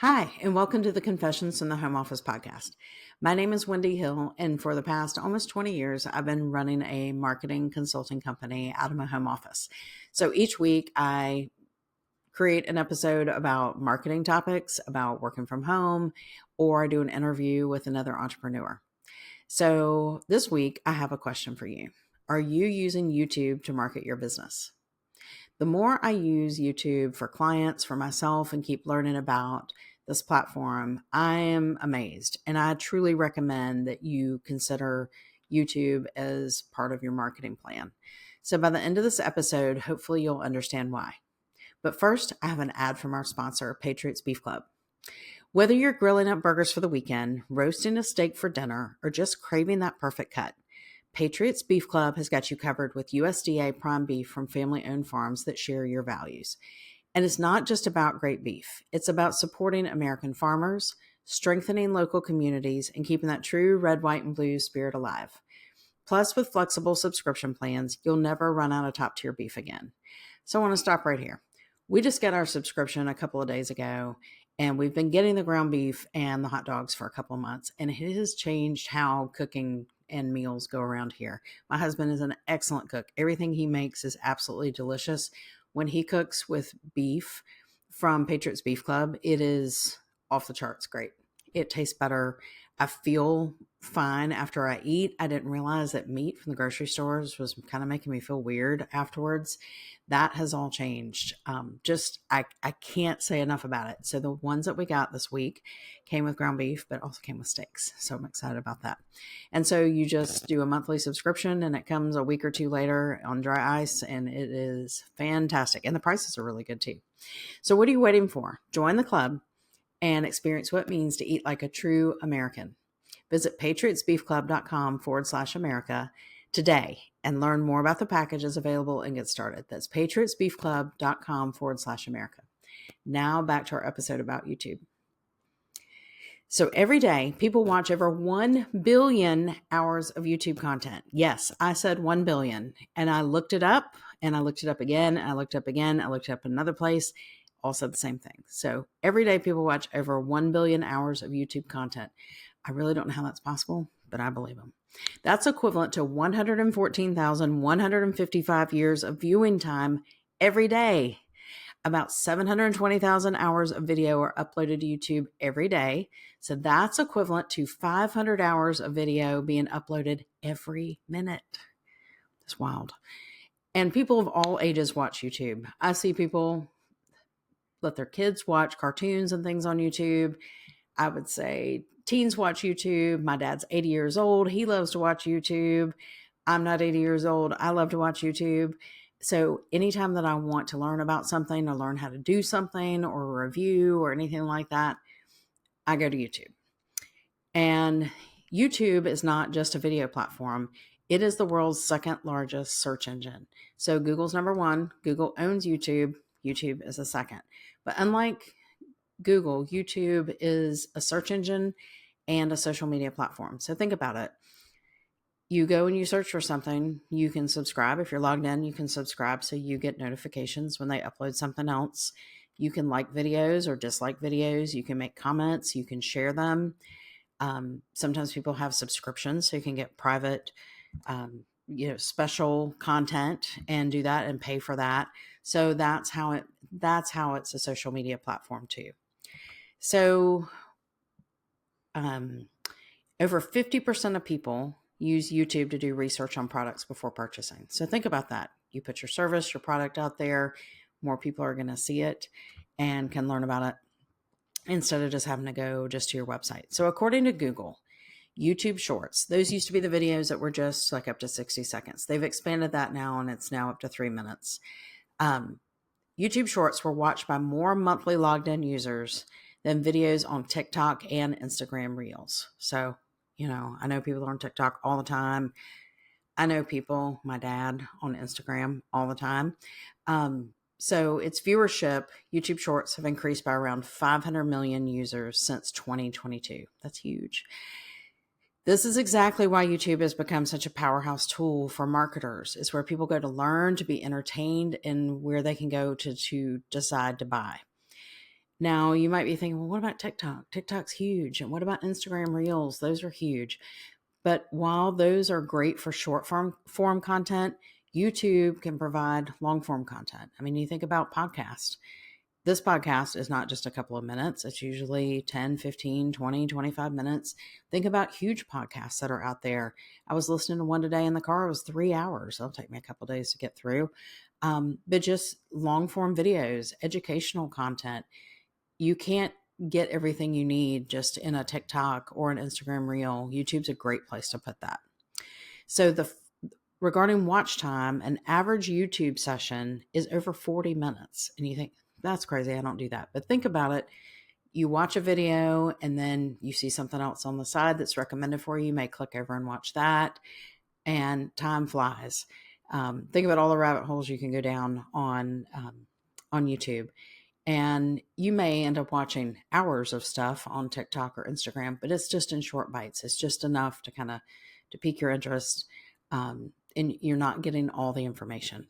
Hi, and welcome to the Confessions from the Home Office podcast. My name is Wendy Hill, and for the past almost 20 years, I've been running a marketing consulting company out of my home office. So each week, I create an episode about marketing topics, about working from home, or I do an interview with another entrepreneur. So this week, I have a question for you. Are you using YouTube to market your business? The more I use YouTube for clients, for myself, and keep learning about this platform, I am amazed. And I truly recommend that you consider YouTube as part of your marketing plan. So by the end of this episode, hopefully you'll understand why. But first, I have an ad from our sponsor, Patriots Beef Club. Whether you're grilling up burgers for the weekend, roasting a steak for dinner, or just craving that perfect cut, Patriots Beef Club has got you covered with USDA prime beef from family-owned farms that share your values. And it's not just about great beef. It's about supporting American farmers, strengthening local communities, and keeping that true red, white, and blue spirit alive. Plus, with flexible subscription plans, you'll never run out of top-tier beef again. So I want to stop right here. We just got our subscription a couple of days ago, and we've been getting the ground beef and the hot dogs for a couple of months, and it has changed how cooking and meals go around here. My husband is an excellent cook. Everything he makes is absolutely delicious. When he cooks with beef from Patriots Beef Club, it is off the charts great. It tastes better. I feel fine after I eat. I didn't realize that meat from the grocery stores was kind of making me feel weird afterwards. That has all changed. I can't say enough about it. So the ones that we got this week came with ground beef, but also came with steaks. So I'm excited about that. And so you just do a monthly subscription and it comes a week or two later on dry ice, and it is fantastic. And the prices are really good too. So what are you waiting for? Join the club and experience what it means to eat like a true American. Visit patriotsbeefclub.com/America today and learn more about the packages available and get started. That's patriotsbeefclub.com/America. Now back to our episode about YouTube. So every day, people watch over 1 billion hours of YouTube content. Yes, I said 1 billion. And I looked it up, and I looked it up again. I looked up again. I looked up another place. All said the same thing. So every day, people watch over 1 billion hours of YouTube content. I really don't know how that's possible, but I believe them. That's equivalent to 114,155 years of viewing time every day. About 720,000 hours of video are uploaded to YouTube every day. So that's equivalent to 500 hours of video being uploaded every minute. That's wild. And people of all ages watch YouTube. I see people let their kids watch cartoons and things on YouTube. I would say teens watch YouTube. My dad's 80 years old. He loves to watch YouTube. I'm not 80 years old. I love to watch YouTube. So anytime that I want to learn about something or learn how to do something or a review or anything like that, I go to YouTube. And YouTube is not just a video platform. It is the world's second largest search engine. So Google's number one. Google owns YouTube. YouTube is the second. But unlike Google, YouTube is a search engine and a social media platform. So think about it. You go and you search for something, you can subscribe. If you're logged in, you can subscribe so you get notifications when they upload something else. You can like videos or dislike videos. You can make comments. You can share them. Sometimes people have subscriptions so you can get private, special content and do that and pay for that. So that's how it's a social media platform too. So over 50% of people use YouTube to do research on products before purchasing. So think about that. You put your service, your product out there, more people are going to see it and can learn about it instead of just having to go just to your website. So according to Google, YouTube Shorts, those used to be the videos that were just like up to 60 seconds. They've expanded that now, and it's now up to 3 minutes. YouTube Shorts were watched by more monthly logged in users than videos on TikTok and Instagram Reels. So, I know people on TikTok all the time. I know people, my dad, on Instagram all the time. So its viewership, YouTube Shorts, have increased by around 500 million users since 2022. That's huge. This is exactly why YouTube has become such a powerhouse tool for marketers. It's where people go to learn, to be entertained, and where they can go to decide to buy. Now, you might be thinking, well, what about TikTok? TikTok's huge. And what about Instagram Reels? Those are huge. But while those are great for short form content, YouTube can provide long form content. I mean, you think about podcasts. This podcast is not just a couple of minutes. It's usually 10, 15, 20, 25 minutes. Think about huge podcasts that are out there. I was listening to one today in the car. It was 3 hours. It'll take me a couple of days to get through. But just long form videos, educational content. You can't get everything you need just in a TikTok or an Instagram reel. YouTube's a great place to put that. So regarding watch time, an average YouTube session is over 40 minutes. And you think, that's crazy. I don't do that. But think about it. You watch a video and then you see something else on the side that's recommended for you. You may click over and watch that, and time flies. Think about all the rabbit holes you can go down on YouTube. And you may end up watching hours of stuff on TikTok or Instagram, but it's just in short bites. It's just enough to kind of to pique your interest, and you're not getting all the information.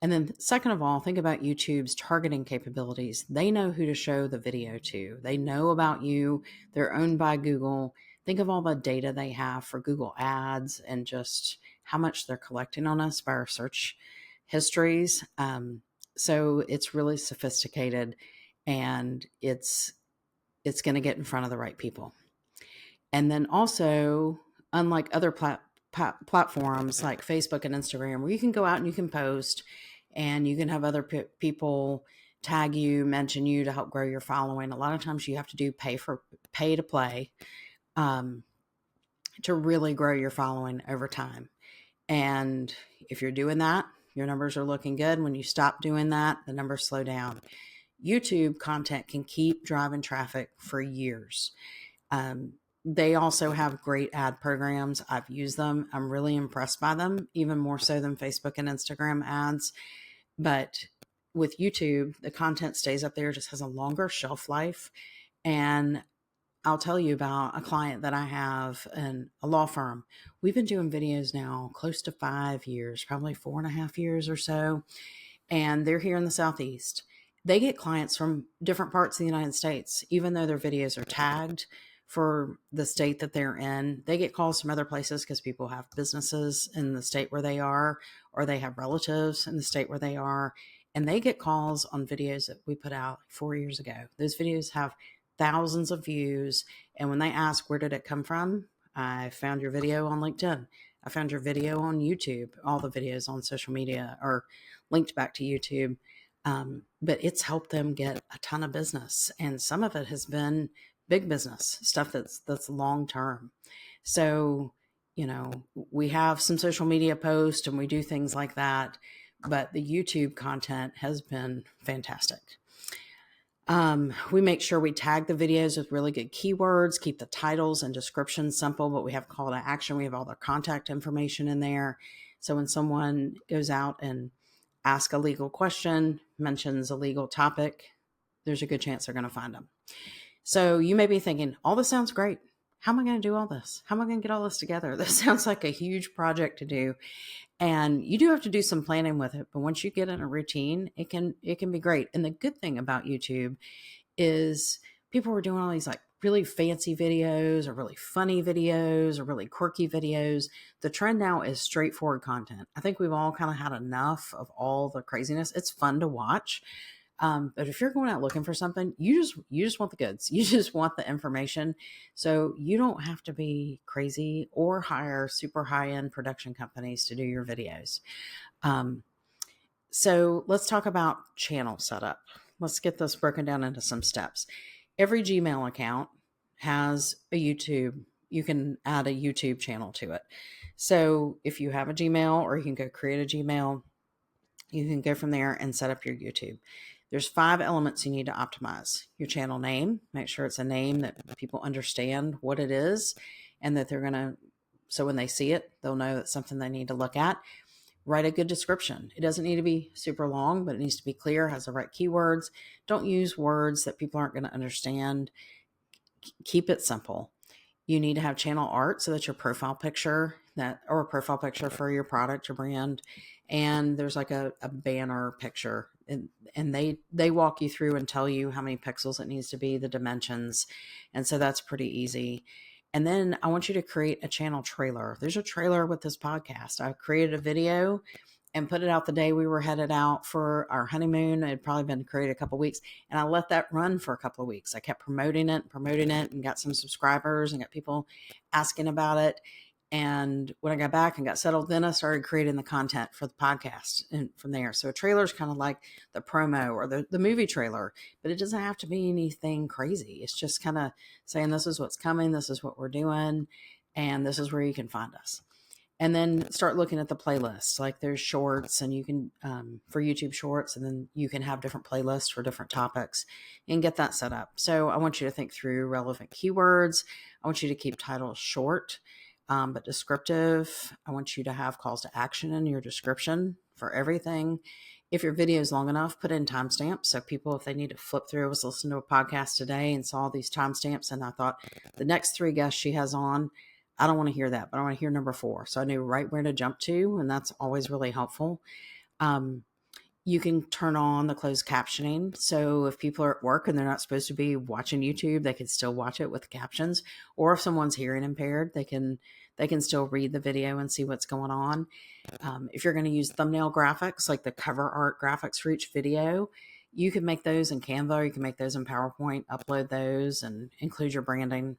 And then second of all, think about YouTube's targeting capabilities. They know who to show the video to. They know about you. They're owned by Google. Think of all the data they have for Google Ads and just how much they're collecting on us by our search histories. So it's really sophisticated, and it's going to get in front of the right people. And then also, unlike other platforms like Facebook and Instagram, where you can go out and you can post and you can have other people tag you, mention you to help grow your following. A lot of times you have to do pay to play to really grow your following over time. And if you're doing that, your numbers are looking good. When you stop doing that, the numbers slow down. YouTube content can keep driving traffic for years. They also have great ad programs. I've used them. I'm really impressed by them, even more so than Facebook and Instagram ads. But with YouTube, the content stays up there, just has a longer shelf life. And I'll tell you about a client that I have in a law firm. We've been doing videos now close to 5 years, probably 4.5 years or so. And they're here in the Southeast. They get clients from different parts of the United States, even though their videos are tagged for the state that they're in. They get calls from other places because people have businesses in the state where they are, or they have relatives in the state where they are. And they get calls on videos that we put out 4 years ago. Those videos have thousands of views. And when they ask, where did it come from? I found your video on LinkedIn. I found your video on YouTube. All the videos on social media are linked back to YouTube. But it's helped them get a ton of business. And some of it has been big business stuff that's long term. So, we have some social media posts and we do things like that, but the YouTube content has been fantastic. We make sure we tag the videos with really good keywords, keep the titles and descriptions simple, but we have call to action. We have all the contact information in there. So when someone goes out and asks a legal question, mentions a legal topic, there's a good chance they're going to find them. So you may be thinking, all this sounds great. How am I going to do all this? How am I going to get all this together? This sounds like a huge project to do. And you do have to do some planning with it. But once you get in a routine, it can be great. And the good thing about YouTube is people were doing all these like really fancy videos or really funny videos or really quirky videos. The trend now is straightforward content. I think we've all kind of had enough of all the craziness. It's fun to watch. But if you're going out looking for something, you just want the goods. You just want the information. So you don't have to be crazy or hire super high-end production companies to do your videos. So let's talk about channel setup. Let's get this broken down into some steps. Every Gmail account has a YouTube. You can add a YouTube channel to it. So if you have a Gmail, or you can go create a Gmail, you can go from there and set up your YouTube. There's 5 elements you need to optimize. Your channel name, make sure it's a name that people understand what it is and that so when they see it, they'll know it's something they need to look at. Write a good description. It doesn't need to be super long, but it needs to be clear, has the right keywords. Don't use words that people aren't going to understand. Keep it simple. You need to have channel art so that your profile picture or a profile picture for your product or brand and there's like a banner picture, and they walk you through and tell you how many pixels it needs to be, the dimensions. And so that's pretty easy. And then I want you to create a channel trailer. There's a trailer with this podcast. I created a video and put it out the day we were headed out for our honeymoon. It had probably been created a couple of weeks, and I let that run for a couple of weeks. I kept promoting it, and got some subscribers and got people asking about it. And when I got back and got settled, then I started creating the content for the podcast and from there. So a trailer is kind of like the promo or the movie trailer, but it doesn't have to be anything crazy. It's just kind of saying, this is what's coming, this is what we're doing, and this is where you can find us. And then start looking at the playlists. Like there's shorts, and you can, for YouTube shorts, and then you can have different playlists for different topics and get that set up. So I want you to think through relevant keywords. I want you to keep titles short, but descriptive. I want you to have calls to action in your description for everything. If your video is long enough, put in timestamps. So people, if they need to flip through, I was listening to a podcast today and saw these timestamps, and I thought the next 3 guests she has on, I don't want to hear that, but I want to hear number 4. So I knew right where to jump to, and that's always really helpful. You can turn on the closed captioning. So if people are at work and they're not supposed to be watching YouTube, they can still watch it with captions. Or if someone's hearing impaired, they can still read the video and see what's going on. If you're going to use thumbnail graphics, like the cover art graphics for each video, you can make those in Canva, or you can make those in PowerPoint, upload those and include your branding.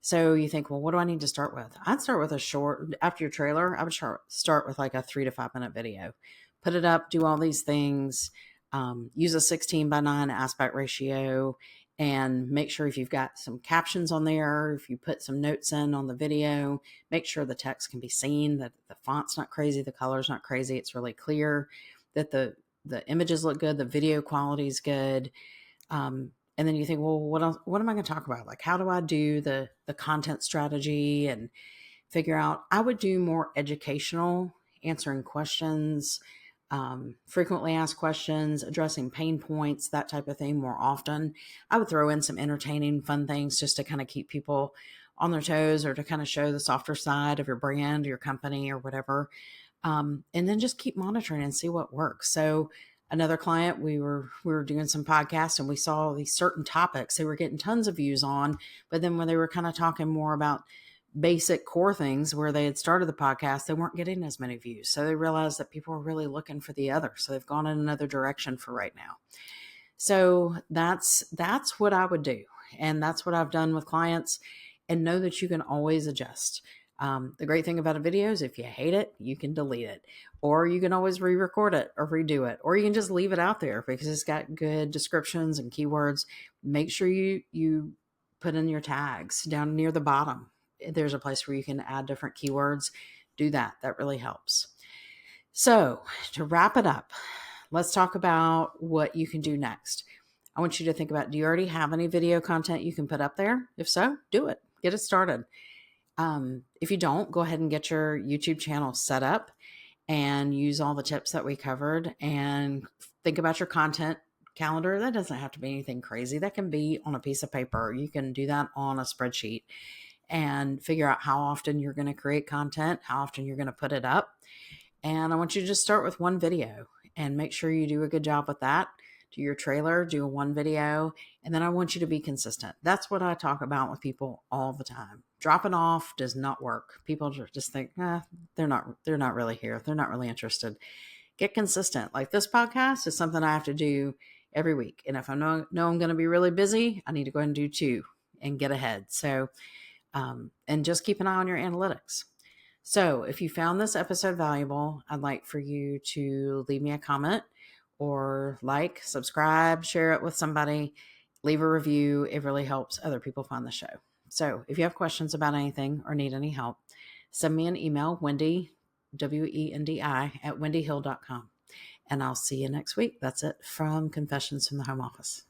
So you think, well, what do I need to start with? I'd start with a short, after your trailer, I would start with like a 3 to 5 minute video. Put it up, do all these things, use a 16:9 aspect ratio, and make sure if you've got some captions on there, if you put some notes in on the video, make sure the text can be seen, that the font's not crazy, the color's not crazy, it's really clear, that the images look good, the video quality is good. And then you think, well, what else, what am I going to talk about? Like, how do I do the content strategy and figure out? I would do more educational, answering questions, frequently asked questions, addressing pain points, that type of thing more often. I would throw in some entertaining, fun things just to kind of keep people on their toes, or to kind of show the softer side of your brand, your company, or whatever. And then just keep monitoring and see what works. So another client, we were doing some podcasts, and we saw these certain topics they were getting tons of views on, but then when they were kind of talking more about basic core things where they had started the podcast, they weren't getting as many views. So they realized that people were really looking for the other. So they've gone in another direction for right now. So that's what I would do. And that's what I've done with clients, and know that you can always adjust. The great thing about a video is if you hate it, you can delete it, or you can always re-record it or redo it, or you can just leave it out there because it's got good descriptions and keywords. Make sure you put in your tags down near the bottom. There's a place where you can add different keywords. Do that. That really helps. So to wrap it up, let's talk about what you can do next. I want you to think about, do you already have any video content you can put up there? If so, do it. Get it started. If you don't, go ahead and get your YouTube channel set up and use all the tips that we covered, and think about your content calendar. That doesn't have to be anything crazy. That can be on a piece of paper. You can do that on a spreadsheet, and figure out how often you're going to create content, how often you're going to put it up. And I want you to just start with one video and make sure you do a good job with that. Do your trailer, do one video, and then I want you to be consistent. That's what I talk about with people all the time. Dropping off does not work. People just think, they're not really here. They're not really interested. Get consistent. Like this podcast is something I have to do every week. And if I know I'm going to be really busy, I need to go ahead and do 2 and get ahead. So, and just keep an eye on your analytics. So if you found this episode valuable, I'd like for you to leave me a comment, or like, subscribe, share it with somebody, leave a review. It really helps other people find the show. So if you have questions about anything or need any help, send me an email, Wendy, Wendi, at wendyhill.com. And I'll see you next week. That's it from Confessions from the Home Office.